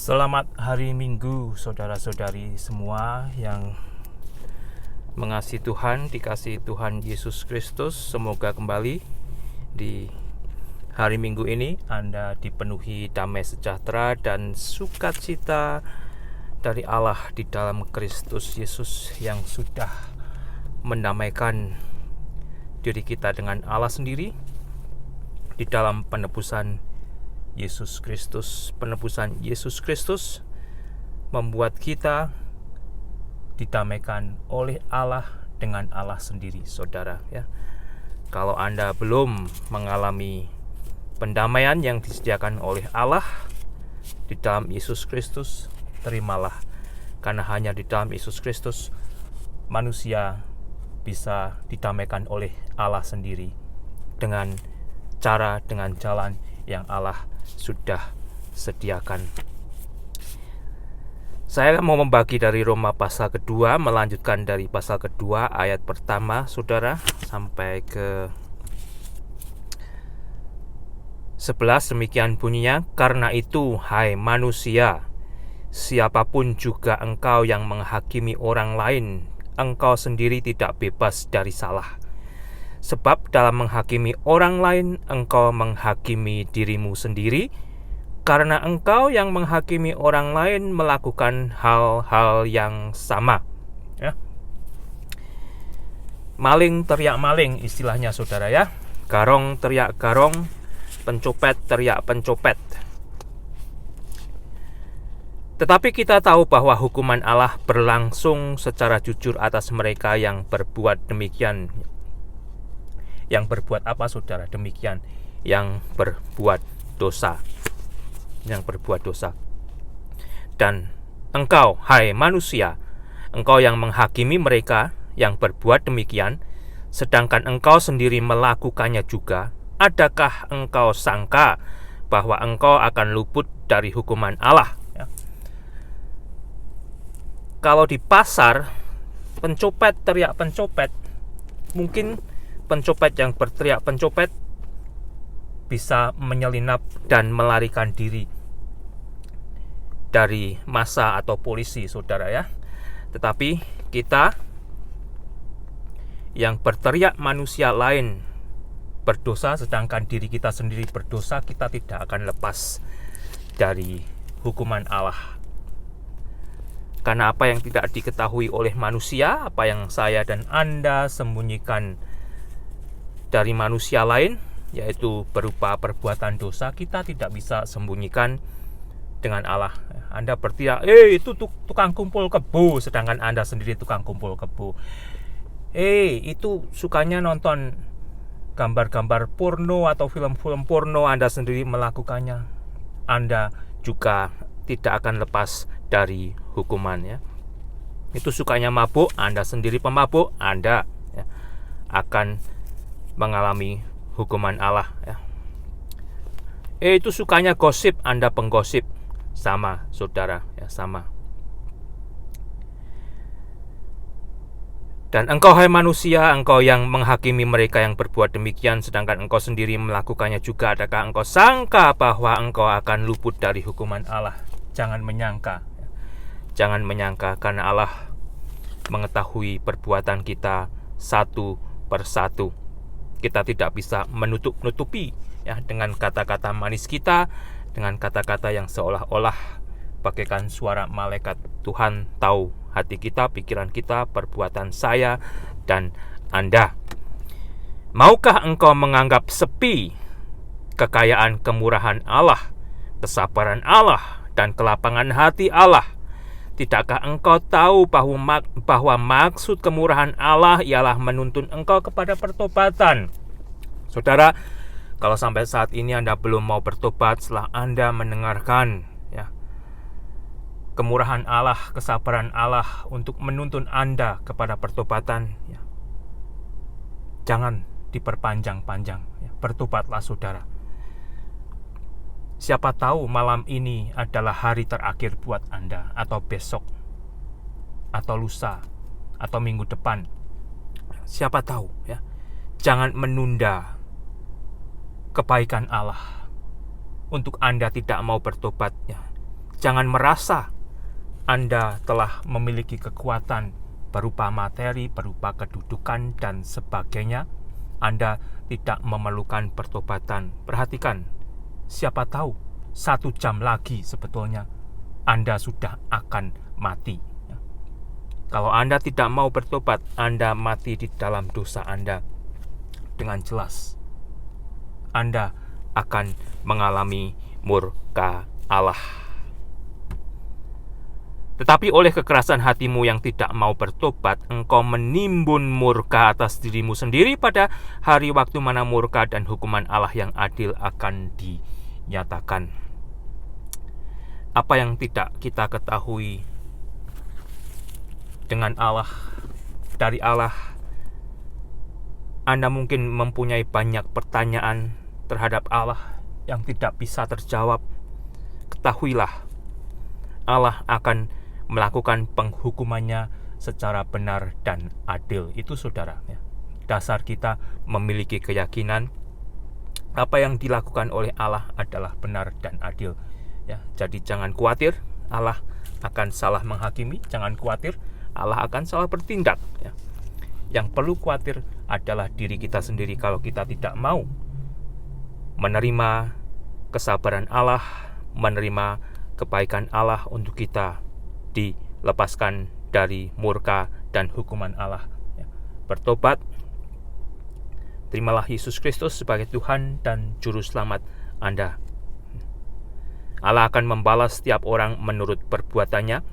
Selamat hari Minggu, saudara-saudari semua yang mengasihi Tuhan, dikasihi Tuhan Yesus Kristus. Semoga kembali di hari Minggu ini Anda dipenuhi damai sejahtera dan sukacita dari Allah di dalam Kristus Yesus yang sudah mendamaikan diri kita dengan Allah sendiri di dalam penebusan Yesus Kristus. Penebusan Yesus Kristus membuat kita didamaikan oleh Allah dengan Allah sendiri, saudara, ya. Kalau Anda belum mengalami pendamaian yang disediakan oleh Allah di dalam Yesus Kristus, terimalah, karena hanya di dalam Yesus Kristus manusia bisa didamaikan oleh Allah sendiri dengan jalan yang Allah sudah sediakan. Saya mau membagi dari Roma pasal kedua, melanjutkan dari pasal kedua ayat pertama, saudara, sampai ke 11. Demikian bunyinya, karena itu, hai manusia, siapapun juga engkau yang menghakimi orang lain, engkau sendiri tidak bebas dari salah. Sebab dalam menghakimi orang lain, engkau menghakimi dirimu sendiri, karena engkau yang menghakimi orang lain melakukan hal-hal yang sama. Ya. Maling teriak maling, istilahnya, saudara, ya. Garong teriak garong, pencopet teriak pencopet. Tetapi kita tahu bahwa hukuman Allah berlangsung secara jujur atas mereka yang berbuat demikian. Yang berbuat apa, saudara? Demikian, yang berbuat dosa. Yang berbuat dosa. Dan engkau, hai manusia, engkau yang menghakimi mereka yang berbuat demikian, sedangkan engkau sendiri melakukannya juga, adakah engkau sangka bahwa engkau akan luput dari hukuman Allah? Ya. Kalau di pasar, pencopet teriak pencopet, mungkin pencopet yang berteriak pencopet bisa menyelinap dan melarikan diri dari massa atau polisi, saudara, ya. Tetapi kita yang berteriak manusia lain berdosa, sedangkan diri kita sendiri berdosa, kita tidak akan lepas dari hukuman Allah. Karena apa yang tidak diketahui oleh manusia, apa yang saya dan Anda sembunyikan dari manusia lain, yaitu berupa perbuatan dosa, kita tidak bisa sembunyikan dengan Allah. Anda berteriak, itu tukang kumpul kebo, sedangkan Anda sendiri tukang kumpul kebo. Itu sukanya nonton gambar-gambar porno atau film-film porno, Anda sendiri melakukannya. Anda juga tidak akan lepas dari hukuman, ya. Itu sukanya mabuk, Anda sendiri pemabuk, Anda, ya, akan mengalami hukuman Allah, ya. Itu sukanya gosip, Anda penggosip, sama, saudara, ya, sama. Dan engkau, hai manusia, engkau yang menghakimi mereka yang berbuat demikian, sedangkan engkau sendiri melakukannya juga, adakah engkau sangka bahwa engkau akan luput dari hukuman Allah? Jangan menyangka, ya. Jangan menyangka, karena Allah mengetahui perbuatan kita satu persatu. Kita tidak bisa menutupi, ya, dengan kata-kata manis kita, dengan kata-kata yang seolah-olah bagaikan suara malaikat. Tuhan tahu hati kita, pikiran kita, perbuatan saya dan Anda. Maukah engkau menganggap sepi kekayaan kemurahan Allah, kesabaran Allah, dan kelapangan hati Allah? Tidakkah engkau tahu bahwa maksud kemurahan Allah ialah menuntun engkau kepada pertobatan? Saudara, kalau sampai saat ini Anda belum mau bertobat setelah Anda mendengarkan, ya, kemurahan Allah, kesabaran Allah untuk menuntun Anda kepada pertobatan, ya, jangan diperpanjang-panjang, ya. Bertobatlah, saudara. Siapa tahu malam ini adalah hari terakhir buat Anda, atau besok, atau lusa, atau minggu depan. Siapa tahu, ya. Jangan menunda kebaikan Allah untuk Anda tidak mau bertobat, ya. Jangan merasa Anda telah memiliki kekuatan berupa materi, berupa kedudukan, dan sebagainya. Anda tidak memerlukan pertobatan. Perhatikan, siapa tahu 1 jam lagi sebetulnya Anda sudah akan mati. Kalau Anda tidak mau bertobat, Anda mati di dalam dosa Anda. Dengan jelas Anda akan mengalami murka Allah. Tetapi oleh kekerasan hatimu yang tidak mau bertobat, engkau menimbun murka atas dirimu sendiri pada hari waktu mana murka dan hukuman Allah yang adil akan dinyatakan. Apa yang tidak kita ketahui dengan Allah, dari Allah, Anda mungkin mempunyai banyak pertanyaan terhadap Allah yang tidak bisa terjawab. Ketahuilah, Allah akan melakukan penghukumannya secara benar dan adil. Itu saudara, ya. Dasar kita memiliki keyakinan apa yang dilakukan oleh Allah adalah benar dan adil, ya. Jadi jangan khawatir Allah akan salah menghakimi, jangan khawatir Allah akan salah bertindak, ya. Yang perlu khawatir adalah diri kita sendiri kalau kita tidak mau menerima kesabaran Allah, menerima kebaikan Allah untuk kita dilepaskan dari murka dan hukuman Allah. Bertobat, terimalah Yesus Kristus sebagai Tuhan dan Juru Selamat Anda. Allah akan membalas setiap orang menurut perbuatannya,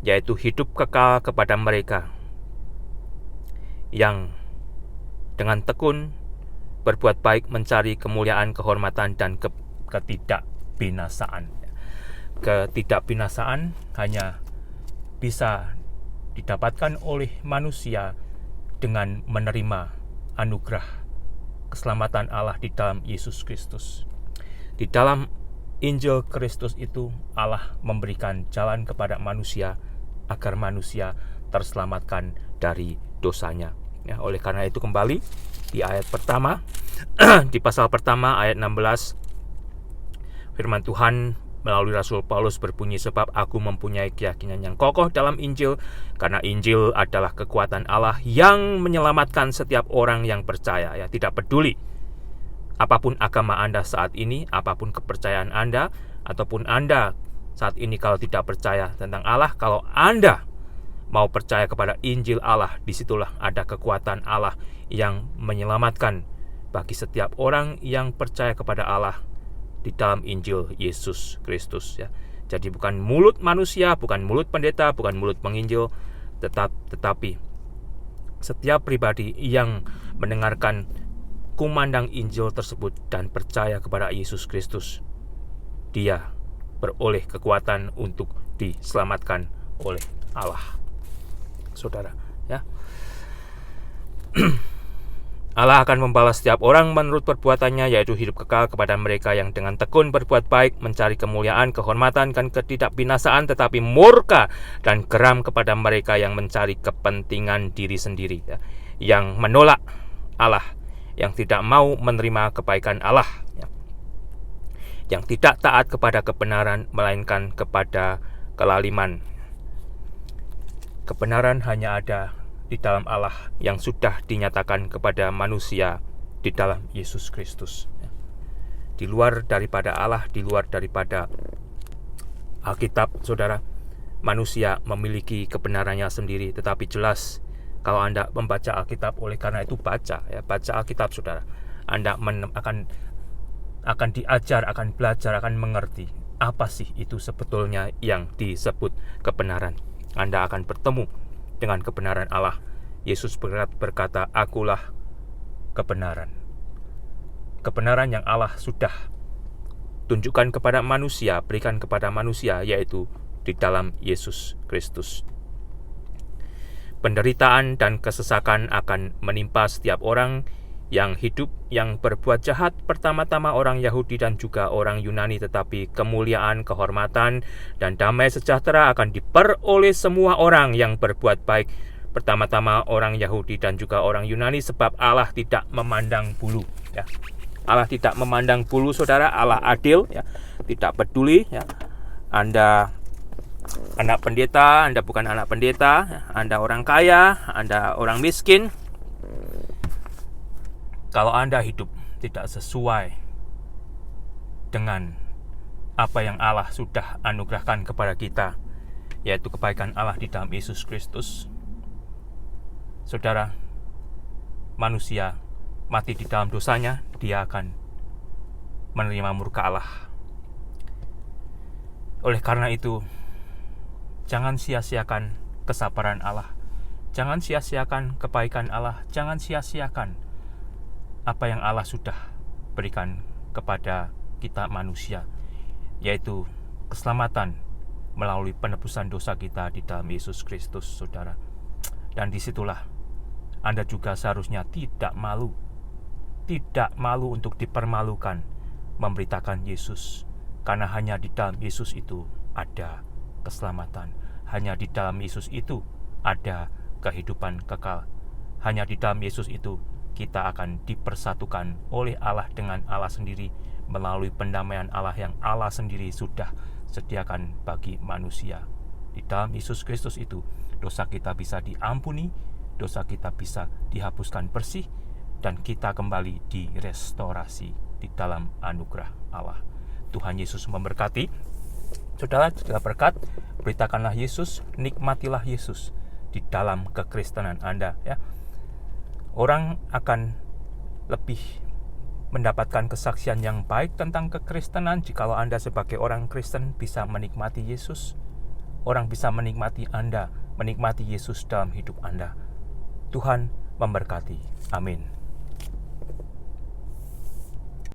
yaitu hidup kekal kepada mereka yang dengan tekun berbuat baik, mencari kemuliaan, kehormatan, dan ketidakbinasaan. Ketidakbinasaan hanya bisa didapatkan oleh manusia dengan menerima anugerah keselamatan Allah di dalam Yesus Kristus. Di dalam Injil Kristus itu Allah memberikan jalan kepada manusia agar manusia terselamatkan dari dosanya. Ya, oleh karena itu kembali di ayat pertama, di pasal pertama ayat 16, firman Tuhan melalui Rasul Paulus berbunyi, sebab aku mempunyai keyakinan yang kokoh dalam Injil, karena Injil adalah kekuatan Allah yang menyelamatkan setiap orang yang percaya. Ya, tidak peduli apapun agama Anda saat ini, apapun kepercayaan Anda, ataupun Anda saat ini kalau tidak percaya tentang Allah, kalau Anda mau percaya kepada Injil Allah, disitulah ada kekuatan Allah yang menyelamatkan bagi setiap orang yang percaya kepada Allah di dalam Injil Yesus Kristus, ya. Jadi bukan mulut manusia, bukan mulut pendeta, bukan mulut penginjil, tetapi setiap pribadi yang mendengarkan kumandang Injil tersebut dan percaya kepada Yesus Kristus, dia beroleh kekuatan untuk diselamatkan oleh Allah. Saudara, ya. Allah akan membalas setiap orang menurut perbuatannya, yaitu hidup kekal kepada mereka yang dengan tekun berbuat baik, mencari kemuliaan, kehormatan, dan ketidakbinasaan, tetapi murka dan geram kepada mereka yang mencari kepentingan diri sendiri, ya, yang menolak Allah, yang tidak mau menerima kebaikan Allah, ya, yang tidak taat kepada kebenaran, melainkan kepada kelaliman. Kebenaran hanya ada di dalam Allah yang sudah dinyatakan kepada manusia di dalam Yesus Kristus. Di luar daripada Allah, di luar daripada Alkitab, saudara, manusia memiliki kebenarannya sendiri. Tetapi jelas kalau Anda membaca Alkitab, oleh karena itu baca Alkitab, saudara. Anda akan diajar, akan belajar, akan mengerti apa sih itu sebetulnya yang disebut kebenaran. Anda akan bertemu dengan kebenaran Allah. Yesus berkata, akulah kebenaran. Kebenaran yang Allah sudah tunjukkan kepada manusia, berikan kepada manusia, yaitu di dalam Yesus Kristus. Penderitaan dan kesesakan akan menimpa setiap orang yang hidup, yang berbuat jahat, pertama-tama orang Yahudi dan juga orang Yunani, tetapi kemuliaan, kehormatan, dan damai sejahtera akan diperoleh semua orang yang berbuat baik, pertama-tama orang Yahudi dan juga orang Yunani, sebab Allah tidak memandang bulu, ya. Allah tidak memandang bulu, saudara. Allah adil, ya. Tidak peduli, ya, Anda anak pendeta, Anda bukan anak pendeta, Anda orang kaya, Anda orang miskin. Kalau Anda hidup tidak sesuai dengan apa yang Allah sudah anugerahkan kepada kita, yaitu kebaikan Allah di dalam Yesus Kristus, saudara, manusia mati di dalam dosanya, dia akan menerima murka Allah. Oleh karena itu, jangan sia-siakan kesabaran Allah, jangan sia-siakan kebaikan Allah, jangan sia-siakan apa yang Allah sudah berikan kepada kita manusia, yaitu keselamatan melalui penebusan dosa kita di dalam Yesus Kristus, saudara. Dan disitulah Anda juga seharusnya tidak malu untuk dipermalukan memberitakan Yesus, karena hanya di dalam Yesus itu ada keselamatan, hanya di dalam Yesus itu ada kehidupan kekal, hanya di dalam Yesus itu kita akan dipersatukan oleh Allah dengan Allah sendiri melalui pendamaian Allah yang Allah sendiri sudah sediakan bagi manusia. Di dalam Yesus Kristus itu dosa kita bisa diampuni, dosa kita bisa dihapuskan bersih, dan kita kembali direstorasi di dalam anugerah Allah. Tuhan Yesus memberkati. Saudara, segala berkat, beritakanlah Yesus, nikmatilah Yesus di dalam kekristenan Anda, ya. Orang akan lebih mendapatkan kesaksian yang baik tentang kekristenan jikalau Anda sebagai orang Kristen bisa menikmati Yesus. Orang bisa menikmati Anda, menikmati Yesus dalam hidup Anda. Tuhan memberkati. Amin.